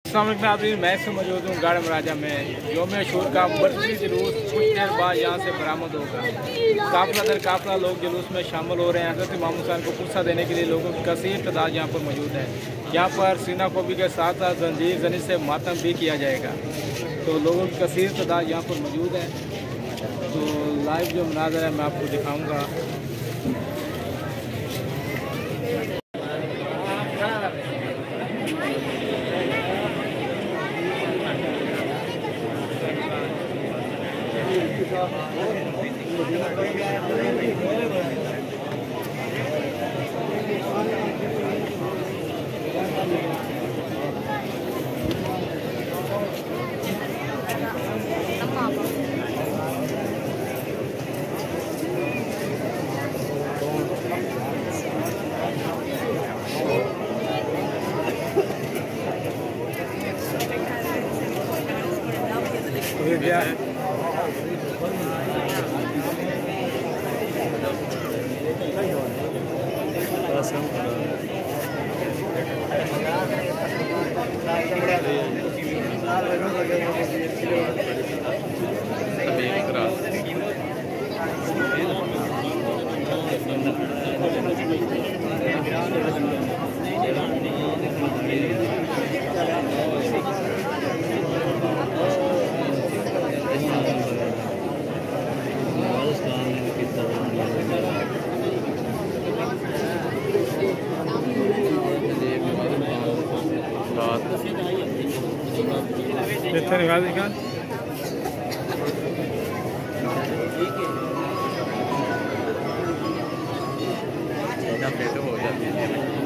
नाज़रीन, मैं से मौजूद हूँ गाड़ महाराजा में। यौम अशूर का बरसी जुलूस कुछ देर बाद यहाँ से बरामद होगा। काफ़िला दर काफ़िला लोग जुलूस में शामिल हो रहे हैं। हज़रत इमाम हुसैन को पुरसा देने के लिए लोगों की कसीर तादाद यहाँ पर मौजूद है। यहाँ पर सीना कोबी के साथ साथ जंजीर जनी से मातम भी किया जाएगा। तो लोगों की कसीर तादाद यहाँ पर मौजूद है। तो लाइव जो मनाज़र है मैं आपको दिखाऊँगा। क्या है हो जाती है।